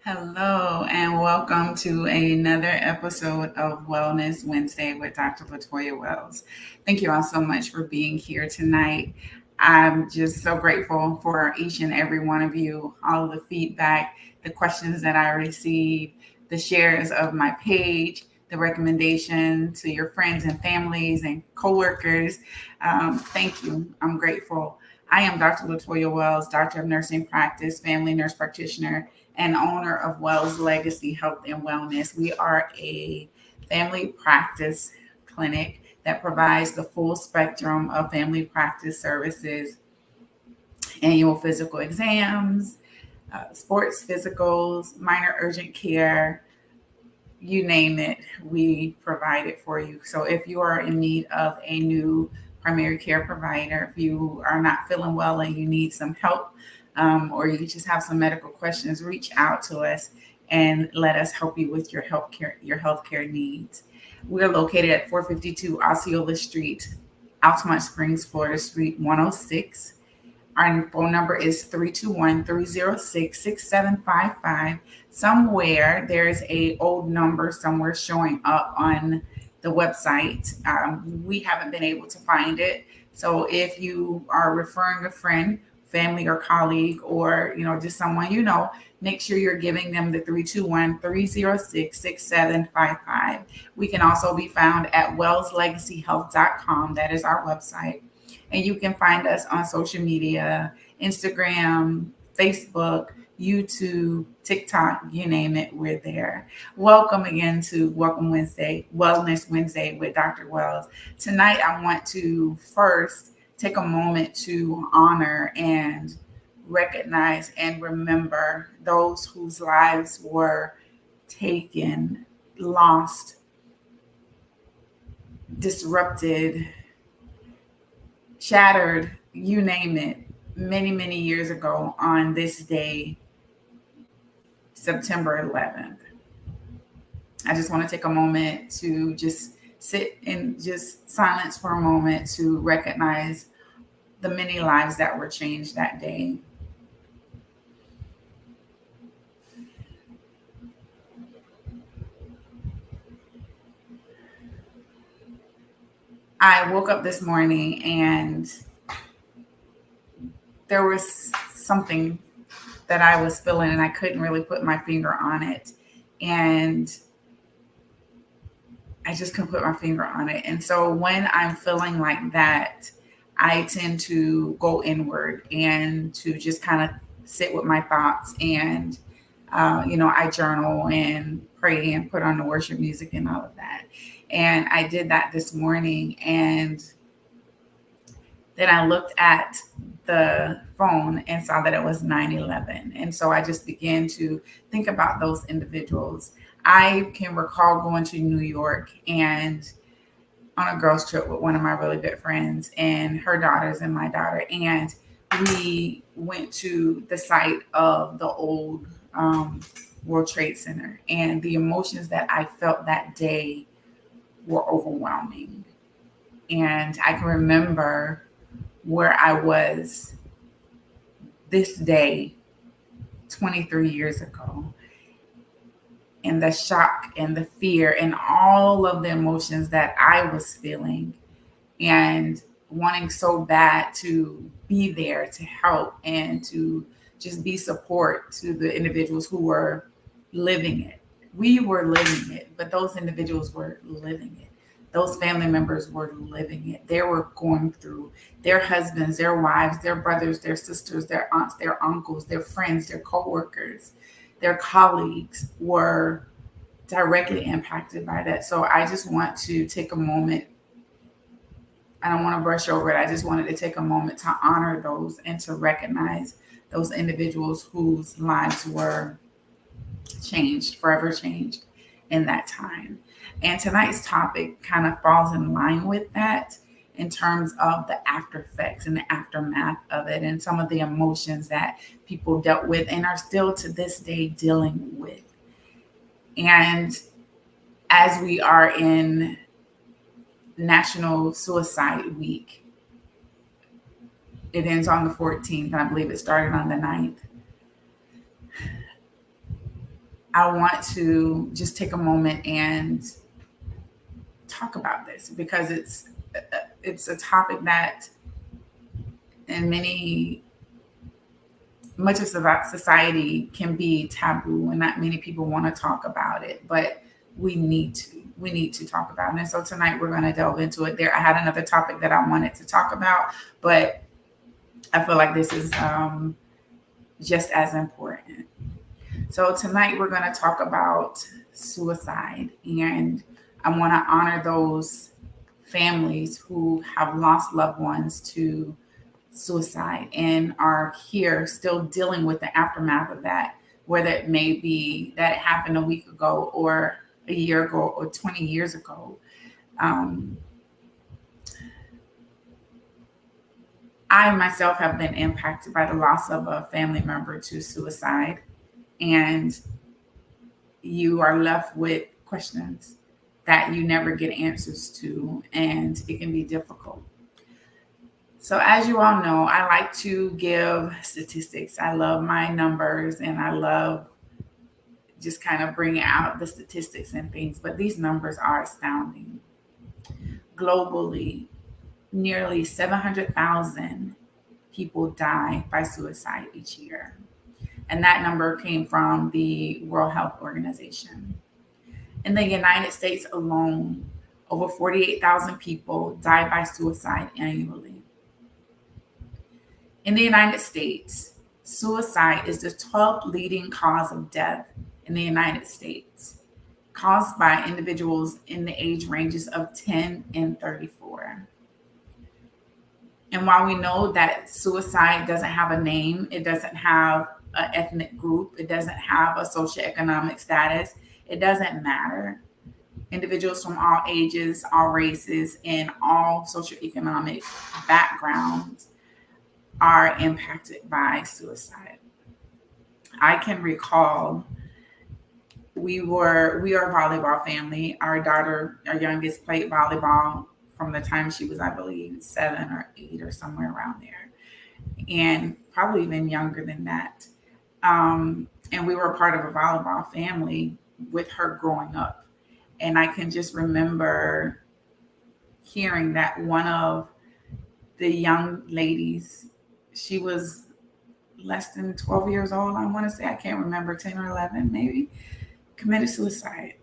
Hello, and welcome to another episode of Wellness Wednesday with Dr. Latoya Wells. Thank you all so much for being here tonight. I'm just so grateful for each and every one of you, all of the feedback, the questions that I received, the shares of my page, the recommendation to your friends and families and coworkers. Thank you. I'm grateful. I am Dr. Latoya Wells, Doctor of Nursing Practice, family nurse practitioner, and owner of Wells Legacy Health and Wellness. We are a family practice clinic that provides the full spectrum of family practice services, annual physical exams, sports physicals, minor urgent care, you name it, we provide it for you. So if you are in need of a new primary care provider, if you are not feeling well and you need some help, or you just have some medical questions, reach out to us and let us help you with your healthcare needs. We're located at 452 Osceola Street, Altamont Springs, Florida, Suite 106. Our phone number is 321-306-6755. Somewhere there's a old number somewhere showing up on the website. We haven't been able to find it. So if you are referring a friend, family or colleague, or just someone make sure you're giving them the 321-306-6755. We can also be found at wellslegacyhealth.com. That is our website. And you can find us on social media, Instagram, Facebook, YouTube, TikTok, you name it, we're there. Welcome again to Welcome Wednesday, Wellness Wednesday with Dr. Wells. Tonight, I want to first take a moment to honor and recognize and remember those whose lives were taken, lost, disrupted, shattered, you name it, many, many years ago on this day, September 11th. I just want to take a moment to just sit in just silence for a moment to recognize the many lives that were changed that day. I woke up this morning and there was something that I was feeling and I couldn't really put my finger on it. And I just couldn't put my finger on it. And so when I'm feeling like that, I tend to go inward and to just kind of sit with my thoughts. And, I journal and pray and put on the worship music and all of that. And I did that this morning. And then I looked at the phone and saw that it was 9/11. And so I just began to think about those individuals. I can recall going to New York and on a girls' trip with one of my really good friends and her daughters and my daughter. And we went to the site of the old World Trade Center. And the emotions that I felt that day were overwhelming. And I can remember where I was this day 23 years ago, and the shock and the fear and all of the emotions that I was feeling, and wanting so bad to be there to help and to just be support to the individuals who were living it. We were living it, but those individuals were living it. Those family members were living it. They were going through, their husbands, their wives, their brothers, their sisters, their aunts, their uncles, their friends, their coworkers, their colleagues were directly impacted by that. So I just want to take a moment. I don't want to brush over it. I just wanted to take a moment to honor those and to recognize those individuals whose lives were changed, forever changed in that time. And tonight's topic kind of falls in line with that in terms of the after effects and the aftermath of it and some of the emotions that people dealt with and are still to this day dealing with. And as we are in National Suicide Week, it ends on the 14th. I believe it started on the 9th. I want to just take a moment and talk about this because it's a topic that in much of society can be taboo and not many people want to talk about it, but we need to talk about it. And so tonight we're going to delve into it. There, I had another topic that I wanted to talk about, but I feel like this is just as important. So tonight we're going to talk about suicide, and I want to honor those families who have lost loved ones to suicide and are here still dealing with the aftermath of that, whether it may be that it happened a week ago or a year ago or 20 years ago. Um, I myself have been impacted by the loss of a family member to suicide, and you are left with questions that you never get answers to, and it can be difficult. So, as you all know, I like to give statistics. I love my numbers and I love just kind of bringing out the statistics and things, but these numbers are astounding. Globally, nearly 700,000 people die by suicide each year. And that number came from the World Health Organization. In the United States alone, over 48,000 people die by suicide annually. In the United States, suicide is the 12th leading cause of death in the United States, caused by individuals in the age ranges of 10 and 34. And while we know that suicide doesn't have a name, it doesn't have an ethnic group, it doesn't have a socioeconomic status, it doesn't matter. Individuals from all ages, all races, and all socioeconomic backgrounds are impacted by suicide. I can recall we are a volleyball family. Our daughter, our youngest, played volleyball from the time she was, I believe, 7 or 8 or somewhere around there, and probably even younger than that. And we were a part of a volleyball family with her growing up. And I can just remember hearing that one of the young ladies, she was less than 12 years old, I want to say, I can't remember, 10 or 11 maybe, committed suicide.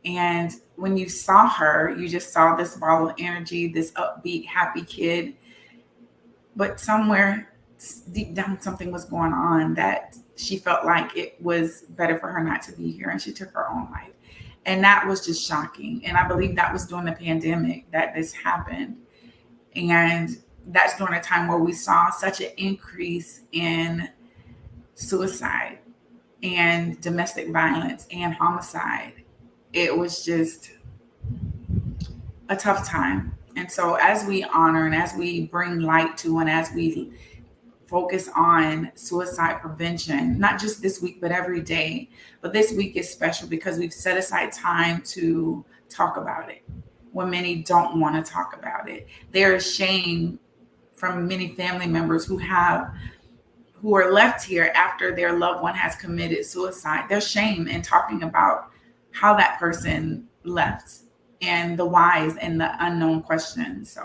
And when you saw her, you just saw this ball of energy, this upbeat, happy kid. But somewhere deep down, something was going on that she felt like it was better for her not to be here. And she took her own life. And that was just shocking. And I believe that was during the pandemic that this happened. And that's during a time where we saw such an increase in suicide and domestic violence and homicide. It was just a tough time. And so, as we honor and as we bring light to and as we focus on suicide prevention, not just this week, but every day. But this week is special because we've set aside time to talk about it when many don't want to talk about it. There is shame from many family members who are left here after their loved one has committed suicide. There's shame in talking about how that person left and the whys and the unknown questions.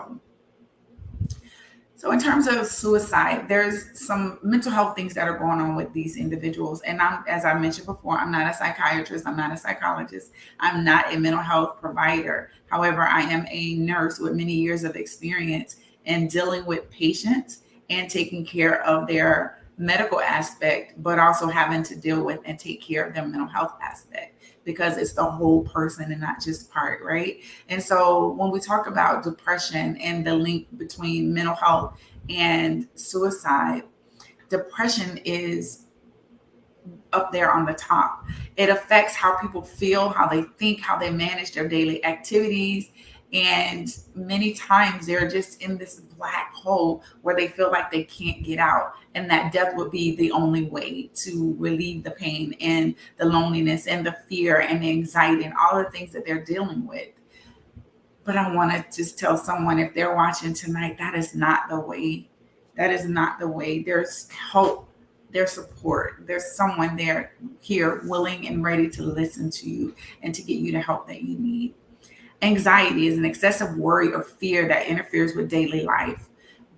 So in terms of suicide, there's some mental health things that are going on with these individuals. And as I mentioned before, I'm not a psychiatrist, I'm not a psychologist, I'm not a mental health provider. However, I am a nurse with many years of experience in dealing with patients and taking care of their medical aspect, but also having to deal with and take care of their mental health aspect because it's the whole person and not just part, right? And so when we talk about depression and the link between mental health and suicide, depression is up there on the top. It affects how people feel, how they think, how they manage their daily activities. And many times they're just in this black hole where they feel like they can't get out. And that death would be the only way to relieve the pain and the loneliness and the fear and the anxiety and all the things that they're dealing with. But I want to just tell someone, if they're watching tonight, that is not the way. That is not the way. There's hope. There's support. There's someone there here willing and ready to listen to you and to get you the help that you need. Anxiety is an excessive worry or fear that interferes with daily life.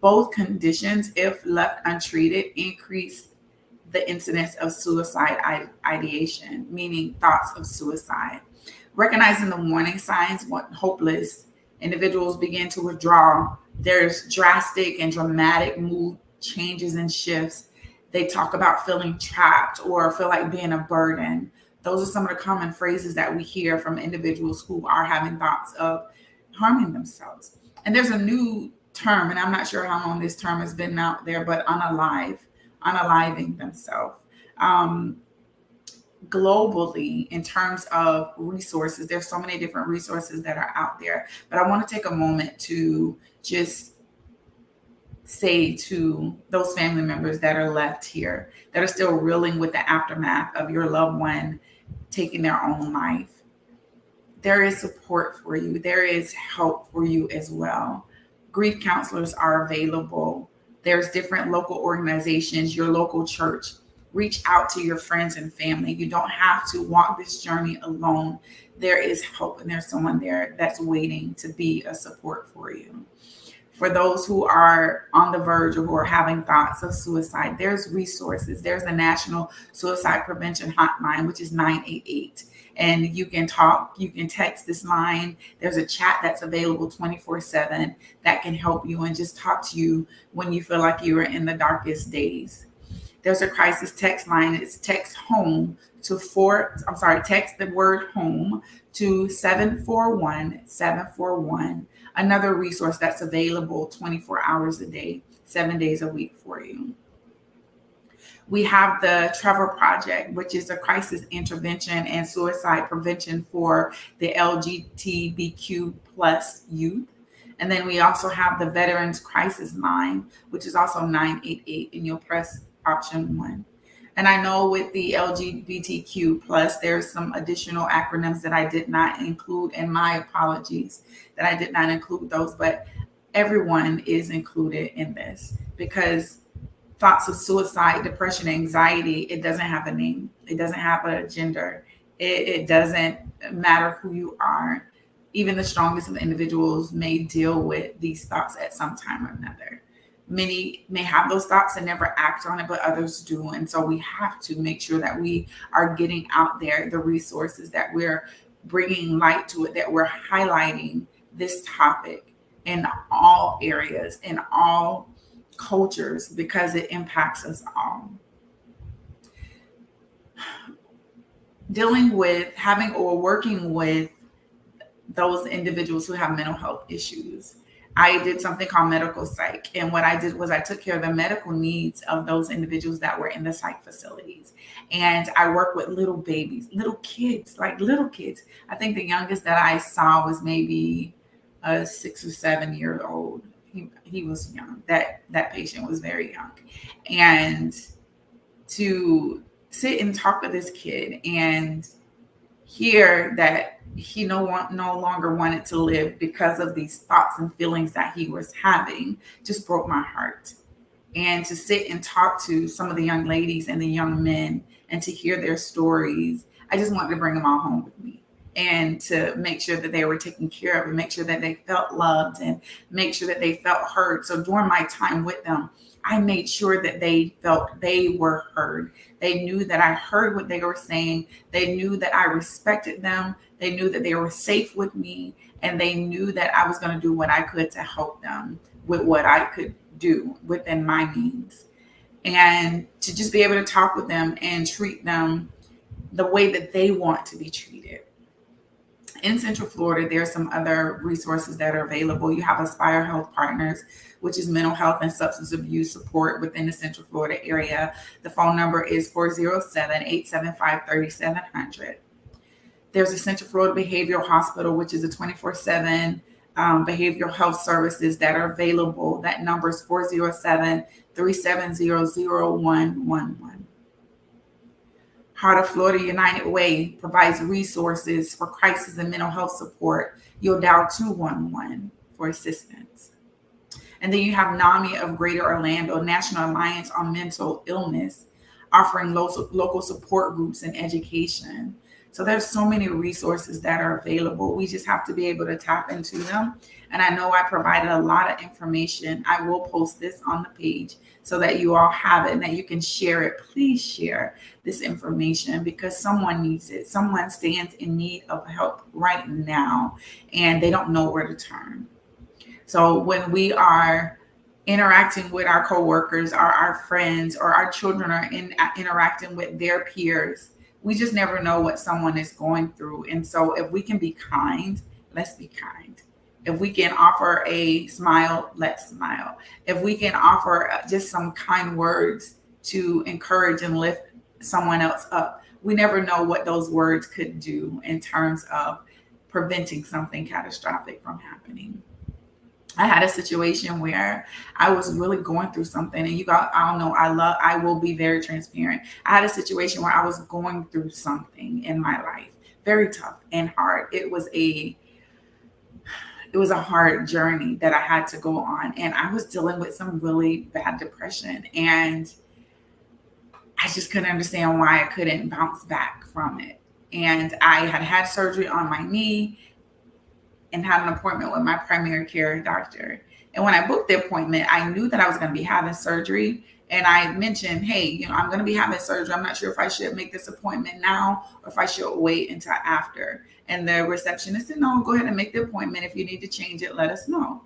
Both conditions, if left untreated, increase the incidence of suicide ideation, meaning thoughts of suicide. Recognizing the warning signs, when hopeless individuals begin to withdraw, there's drastic and dramatic mood changes and shifts. They talk about feeling trapped or feel like being a burden. Those are some of the common phrases that we hear from individuals who are having thoughts of harming themselves. And there's a new term, and I'm not sure how long this term has been out there, but unaliving themselves. Um, Globally, in terms of resources, there's so many different resources that are out there. But I want to take a moment to just say to those family members that are left here, that are still reeling with the aftermath of your loved one taking their own life, there is support for you. There is help for you as well. Grief counselors are available. There's different local organizations, your local church. Reach out to your friends and family. You don't have to walk this journey alone. There is help, and there's someone there that's waiting to be a support for you. For those who are on the verge or who are having thoughts of suicide, there's resources. There's the National Suicide Prevention Hotline, which is 988. And you can talk, you can text this line. There's a chat that's available 24/7 that can help you and just talk to you when you feel like you are in the darkest days. There's a crisis text line. It's text text the word home to 741-741. Another resource that's available 24 hours a day, 7 days a week for you. We have the Trevor Project, which is a crisis intervention and suicide prevention for the LGBTQ plus youth. And then we also have the Veterans Crisis Line, which is also 988, and you'll press option 1. And I know with the LGBTQ plus, there's some additional acronyms that I did not include, and my apologies that I did not include those, but everyone is included in this because thoughts of suicide, depression, anxiety, it doesn't have a name. It doesn't have a gender. It doesn't matter who you are. Even the strongest of individuals may deal with these thoughts at some time or another. Many may have those thoughts and never act on it, but others do. And so we have to make sure that we are getting out there the resources, that we're bringing light to it, that we're highlighting this topic in all areas, in all cultures, because it impacts us all. Dealing with having or working with those individuals who have mental health issues. I did something called medical psych. And what I did was I took care of the medical needs of those individuals that were in the psych facilities. And I work with little babies, little kids. I think the youngest that I saw was maybe a 6 or 7 year old. He was young. That patient was very young. And to sit and talk with this kid and hear that he no longer wanted to live because of these thoughts and feelings that he was having just broke my heart. And to sit and talk to some of the young ladies and the young men and to hear their stories, I just wanted to bring them all home with me and to make sure that they were taken care of and make sure that they felt loved and make sure that they felt heard. So during my time with them, I made sure that they felt they were heard. They knew that I heard what they were saying. They knew that I respected them. They knew that they were safe with me. And they knew that I was going to do what I could to help them with what I could do within my means. And to just be able to talk with them and treat them the way that they want to be treated. In Central Florida, there are some other resources that are available. You have Aspire Health Partners, which is mental health and substance abuse support within the Central Florida area. The phone number is 407-875-3700. There's a Central Florida Behavioral Hospital, which is a 24/7 behavioral health services that are available. That number is 407-370-0111. Heart of Florida United Way provides resources for crisis and mental health support. You'll dial 211 for assistance. And then you have NAMI of Greater Orlando, National Alliance on Mental Illness, offering local support groups and education. So there's so many resources that are available. We just have to be able to tap into them. And I know I provided a lot of information. I will post this on the page so that you all have it and that you can share it. Please share this information because someone needs it. Someone stands in need of help right now and they don't know where to turn. So when we are interacting with our coworkers or our friends or our children are interacting with their peers, we just never know what someone is going through. And so if we can be kind, let's be kind. If we can offer a smile, let's smile. If we can offer just some kind words to encourage and lift someone else up, we never know what those words could do in terms of preventing something catastrophic from happening. I had a situation where I was really going through something, and I don't know, I will be very transparent. I had a situation where I was going through something in my life, very tough and hard. It was a hard journey that I had to go on, and I was dealing with some really bad depression, and I just couldn't understand why I couldn't bounce back from it. And I had surgery on my knee and had an appointment with my primary care doctor. And when I booked the appointment, I knew that I was going to be having surgery. And I mentioned, hey, I'm going to be having surgery. I'm not sure if I should make this appointment now or if I should wait until after. And the receptionist said, no, go ahead and make the appointment. If you need to change it, let us know.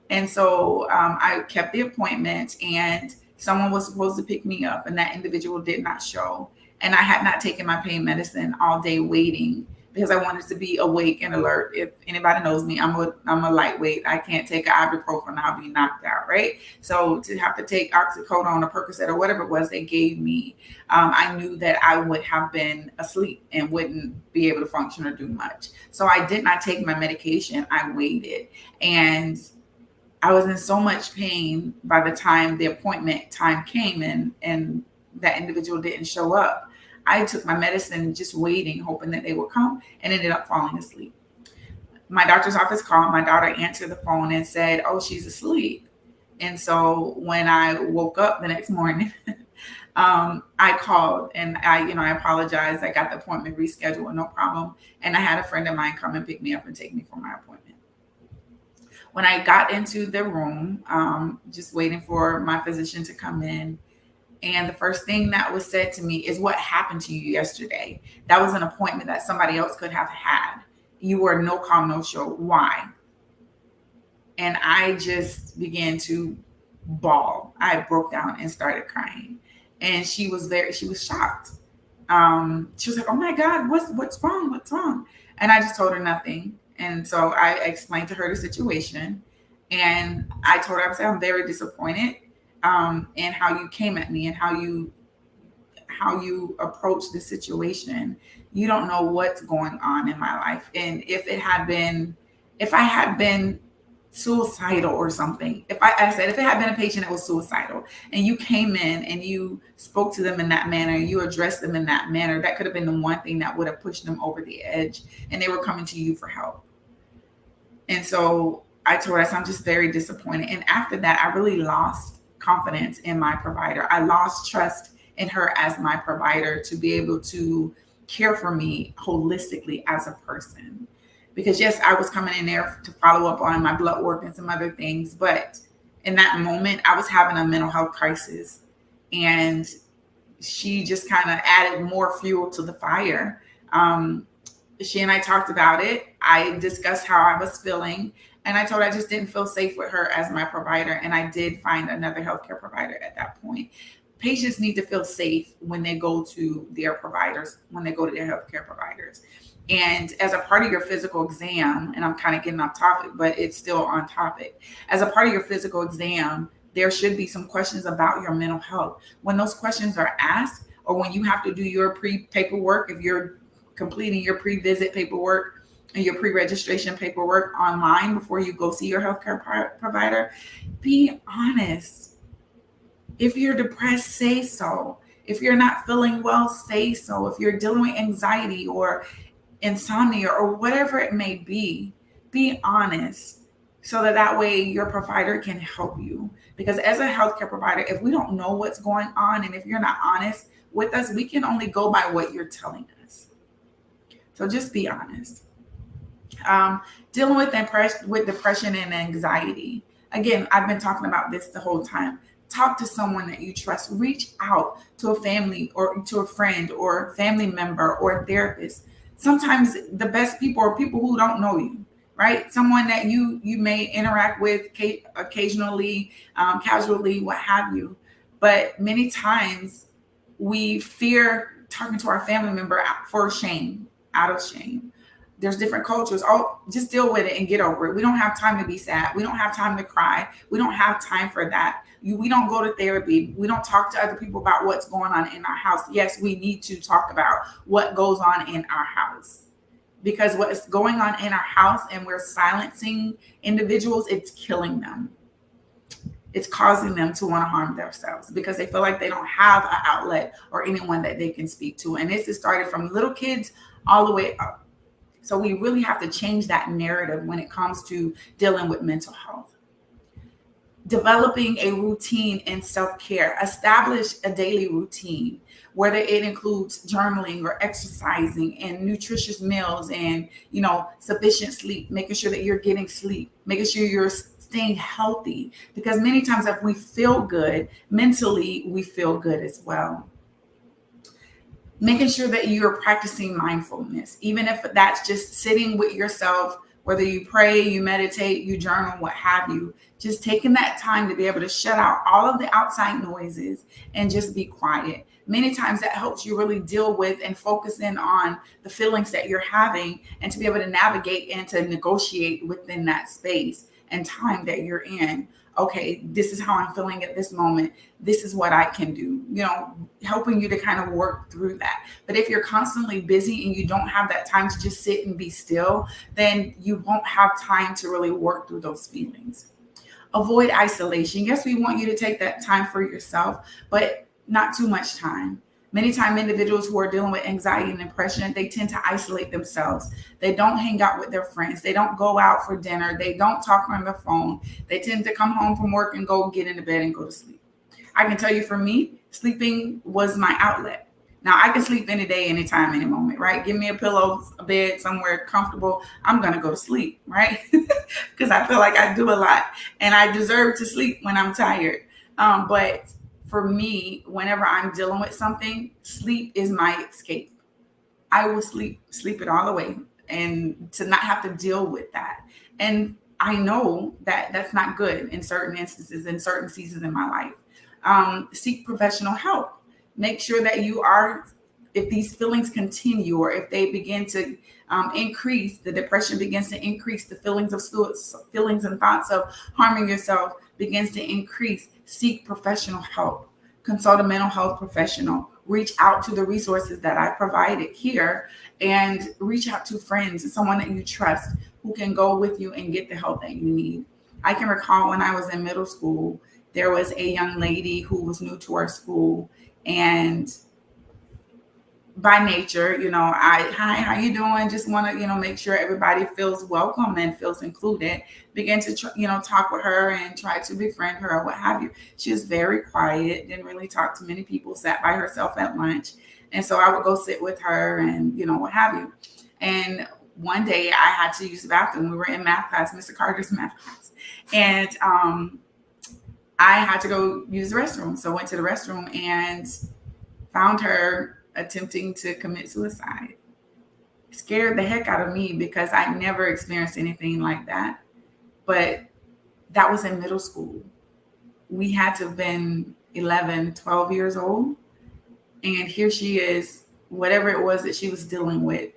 And so I kept the appointment and someone was supposed to pick me up and that individual did not show. And I had not taken my pain medicine all day waiting because I wanted to be awake and alert. If anybody knows me, I'm a lightweight. I can't take an ibuprofen. I'll be knocked out, right? So to have to take oxycodone or Percocet or whatever it was they gave me, I knew that I would have been asleep and wouldn't be able to function or do much. So I did not take my medication. I waited. And I was in so much pain by the time the appointment time came and that individual didn't show up. I took my medicine just waiting, hoping that they would come, and ended up falling asleep. My doctor's office called. My daughter answered the phone and said, oh, she's asleep. And so when I woke up the next morning, I called and I apologized. I got the appointment rescheduled, no problem. And I had a friend of mine come and pick me up and take me for my appointment. When I got into the room, just waiting for my physician to come in, and the first thing that was said to me is, what happened to you yesterday? That was an appointment that somebody else could have had. You were no call, no show. Why? And I just began to bawl. I broke down and started crying. And she was shocked. She was like, oh my God, what's wrong? What's wrong? And I just told her nothing. And so I explained to her the situation. And I told her, I said, I'm very disappointed and how you came at me and how you approach the situation. You don't know what's going on in my life. And if I had been suicidal or something, if it had been a patient that was suicidal and you came in and you spoke to them in that manner, you addressed them in that manner, that could have been the one thing that would have pushed them over the edge and they were coming to you for help. And so I told her, I'm just very disappointed. And after that, I really lost confidence in my provider. I lost trust in her as my provider to be able to care for me holistically as a person. Because yes, I was coming in there to follow up on my blood work and some other things, but in that moment, I was having a mental health crisis, and she just kind of added more fuel to the fire. She and I talked about it. I discussed how I was feeling. And I told her I just didn't feel safe with her as my provider. And I did find another healthcare provider at that point. Patients need to feel safe when they go to their providers, when they go to their healthcare providers. And as a part of your physical exam, and I'm kind of getting off topic, but it's still on topic. As a part of your physical exam, there should be some questions about your mental health. When those questions are asked, or when you have to do your pre-paperwork, if you're completing your pre-visit paperwork, and your pre-registration paperwork online before you go see your healthcare provider, be honest. If you're depressed, say so. If you're not feeling well, say so. If you're dealing with anxiety or insomnia or whatever it may be honest so that way your provider can help you. Because as a healthcare provider, if we don't know what's going on and if you're not honest with us, we can only go by what you're telling us. So just be honest. Dealing with depression and anxiety. Again, I've been talking about this the whole time. Talk to someone that you trust. Reach out to a family or to a friend or family member or a therapist. Sometimes the best people are people who don't know you, right? Someone that you may interact with occasionally, casually, what have you. But many times we fear talking to our family member for shame, out of shame. There's different cultures. Oh, just deal with it and get over it. We don't have time to be sad. We don't have time to cry. We don't have time for that. We don't go to therapy. We don't talk to other people about what's going on in our house. Yes, we need to talk about what goes on in our house, because what is going on in our house and we're silencing individuals, it's killing them. It's causing them to want to harm themselves because they feel like they don't have an outlet or anyone that they can speak to. And this has started from little kids all the way up. So we really have to change that narrative when it comes to dealing with mental health. Developing a routine in self-care. Establish a daily routine, whether it includes journaling or exercising and nutritious meals and, sufficient sleep, making sure that you're getting sleep, making sure you're staying healthy. Because many times if we feel good, mentally, we feel good as well. Making sure that you're practicing mindfulness, even if that's just sitting with yourself, whether you pray, you meditate, you journal, what have you, just taking that time to be able to shut out all of the outside noises and just be quiet. Many times that helps you really deal with and focus in on the feelings that you're having and to be able to navigate and to negotiate within that space and time that you're in. Okay, this is how I'm feeling at this moment. This is what I can do, helping you to kind of work through that. But if you're constantly busy and you don't have that time to just sit and be still, then you won't have time to really work through those feelings. Avoid isolation. Yes, we want you to take that time for yourself, but not too much time. Many times individuals who are dealing with anxiety and depression, they tend to isolate themselves. They don't hang out with their friends. They don't go out for dinner. They don't talk on the phone. They tend to come home from work and go get into bed and go to sleep. I can tell you, for me, sleeping was my outlet. Now, I can sleep any day, anytime, any moment, right? Give me a pillow, a bed, somewhere comfortable. I'm going to go to sleep, right? Because I feel like I do a lot and I deserve to sleep when I'm tired. But for me, whenever I'm dealing with something, sleep is my escape. I will sleep it all away and to not have to deal with that. And I know that that's not good in certain instances, in certain seasons in my life. Seek professional help. Make sure that you are, if these feelings continue or if they begin to increase, the depression begins to increase, the feelings and thoughts of harming yourself begins to increase, seek professional help. Consult a mental health professional. Reach out to the resources that I provided here and reach out to friends and someone that you trust who can go with you and get the help that you need. I can recall when I was in middle school, there was a young lady who was new to our school, and by nature, hi, how you doing? Just want to, make sure everybody feels welcome and feels included. Begin to, talk with her and try to befriend her or what have you. She was very quiet, didn't really talk to many people, sat by herself at lunch. And so I would go sit with her and, what have you. And one day I had to use the bathroom. We were in math class, Mr. Carter's math class. And I had to go use the restroom. So I went to the restroom and found her attempting to commit suicide. It scared the heck out of me because I never experienced anything like that. But that was in middle school. We had to have been 11, 12 years old. And here she is, whatever it was that she was dealing with,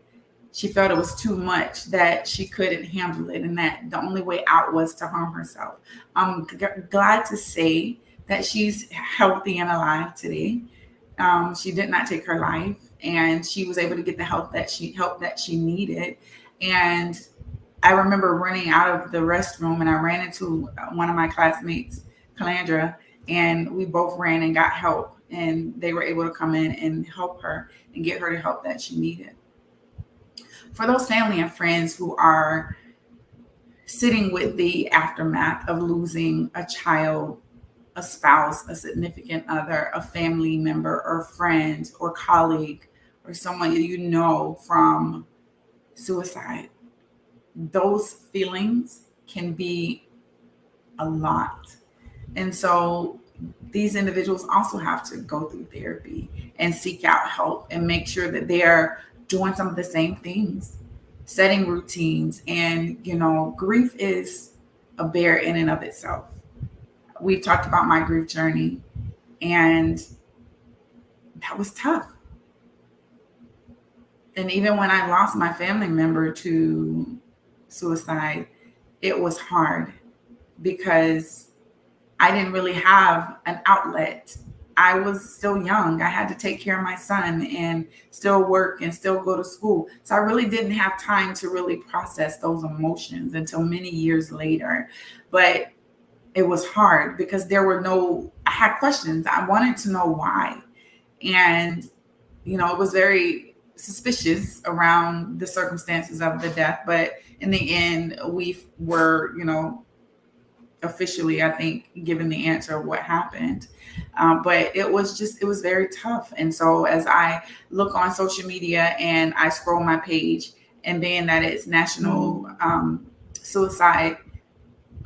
she felt it was too much, that she couldn't handle it, and that the only way out was to harm herself. I'm glad to say that she's healthy and alive today. She did not take her life, and she was able to get the help that she needed. And I remember running out of the restroom, and I ran into one of my classmates, Calandra, and we both ran and got help, and they were able to come in and help her and get her the help that she needed. For those family and friends who are sitting with the aftermath of losing a child a spouse, a significant other, a family member, or friend, or colleague, or someone you know from suicide, those feelings can be a lot. And so these individuals also have to go through therapy and seek out help and make sure that they're doing some of the same things, setting routines. And, grief is a bear in and of itself. We've talked about my grief journey, and that was tough. And even when I lost my family member to suicide, it was hard because I didn't really have an outlet. I was still young. I had to take care of my son and still work and still go to school. So I really didn't have time to really process those emotions until many years later. But it was hard because I had questions. I wanted to know why. And, it was very suspicious around the circumstances of the death. But in the end, we were, officially, I think, given the answer of what happened. But it was very tough. And so as I look on social media and I scroll my page, and being that it's National Suicide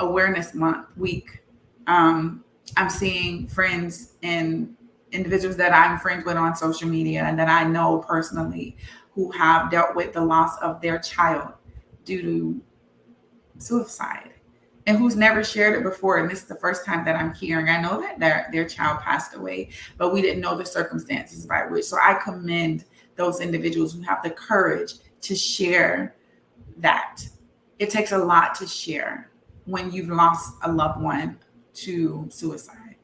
Awareness Week, I'm seeing friends and individuals that I'm friends with on social media and that I know personally who have dealt with the loss of their child due to suicide, and who's never shared it before. And this is the first time that I'm hearing. I know that their child passed away, but we didn't know the circumstances by which. So I commend those individuals who have the courage to share that. It takes a lot to share when you've lost a loved one to suicide,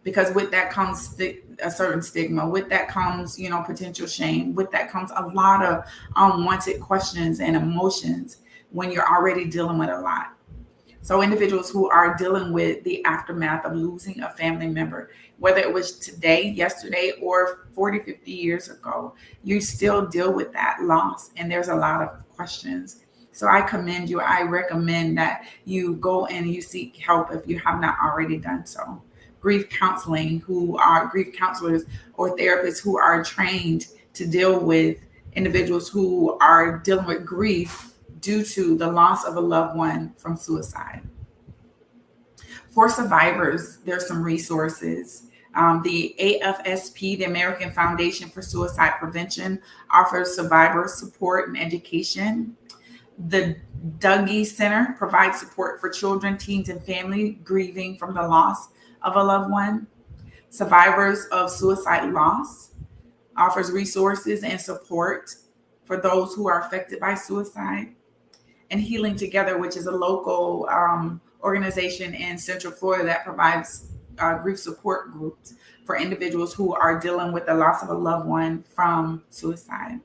because with that comes a certain stigma. With that comes, potential shame. With that comes a lot of unwanted questions and emotions when you're already dealing with a lot. So individuals who are dealing with the aftermath of losing a family member, whether it was today, yesterday, or 40, 50 years ago, you still deal with that loss. And there's a lot of questions. So I commend you. I recommend that you go and you seek help if you have not already done so. Grief counseling, who are grief counselors or therapists who are trained to deal with individuals who are dealing with grief due to the loss of a loved one from suicide. For survivors, there's some resources. The AFSP, the American Foundation for Suicide Prevention, offers survivor support and education. The Dougy Center provides support for children, teens, and family grieving from the loss of a loved one. Survivors of Suicide Loss offers resources and support for those who are affected by suicide. And Healing Together, which is a local organization in Central Florida that provides grief support groups for individuals who are dealing with the loss of a loved one from suicide.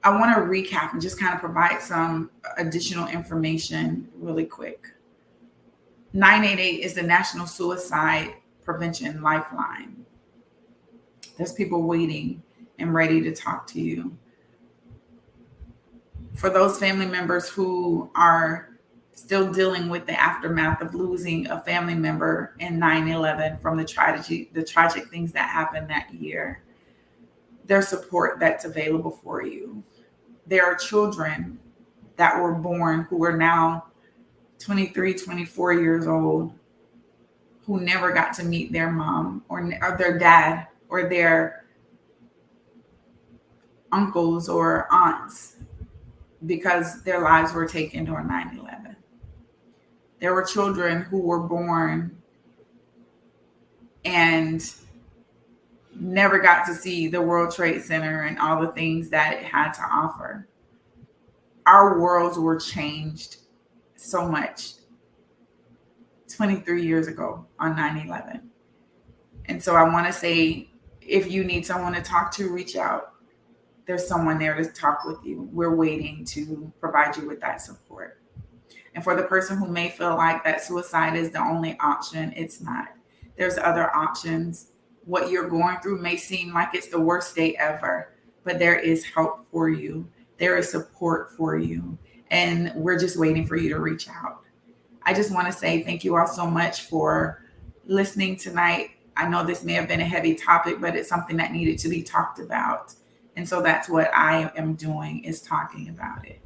I want to recap and just kind of provide some additional information really quick. 988 is the National Suicide Prevention Lifeline. There's people waiting and ready to talk to you. For those family members who are still dealing with the aftermath of losing a family member in 9/11 from the tragic things that happened that year, there's support that's available for you. There are children that were born who are now 23, 24 years old, who never got to meet their mom or their dad or their uncles or aunts because their lives were taken during 9/11. There were children who were born and never got to see the World Trade Center and all the things that it had to offer. Our worlds were changed so much 23 years ago on 9/11. And so I want to say, if you need someone to talk to, reach out. There's someone there to talk with you. We're waiting to provide you with that support. And for the person who may feel like that suicide is the only option, it's not. There's other options. What you're going through may seem like it's the worst day ever, but there is help for you. There is support for you. And we're just waiting for you to reach out. I just want to say thank you all so much for listening tonight. I know this may have been a heavy topic, but it's something that needed to be talked about. And so that's what I am doing, is talking about it.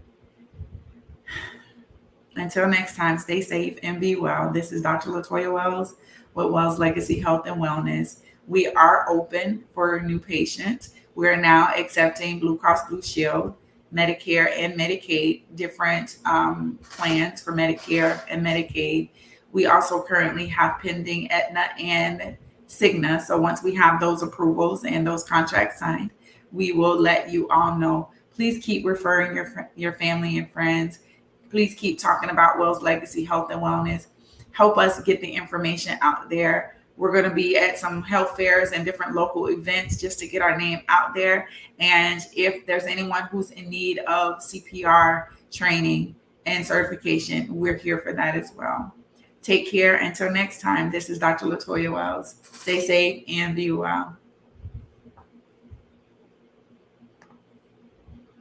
Until next time, stay safe and be well. This is Dr. Latoya Wells with Wells Legacy Health and Wellness. We are open for new patients. We are now accepting Blue Cross Blue Shield, Medicare, and Medicaid, different plans for Medicare and Medicaid. We also currently have pending Aetna and Cigna. So once we have those approvals and those contracts signed, we will let you all know. Please keep referring your family and friends. Please keep talking about Wells Legacy Health and Wellness. Help us get the information out there. We're going to be at some health fairs and different local events just to get our name out there. And if there's anyone who's in need of CPR training and certification, we're here for that as well. Take care. Until next time, this is Dr. Latoya Wells. Stay safe and be well.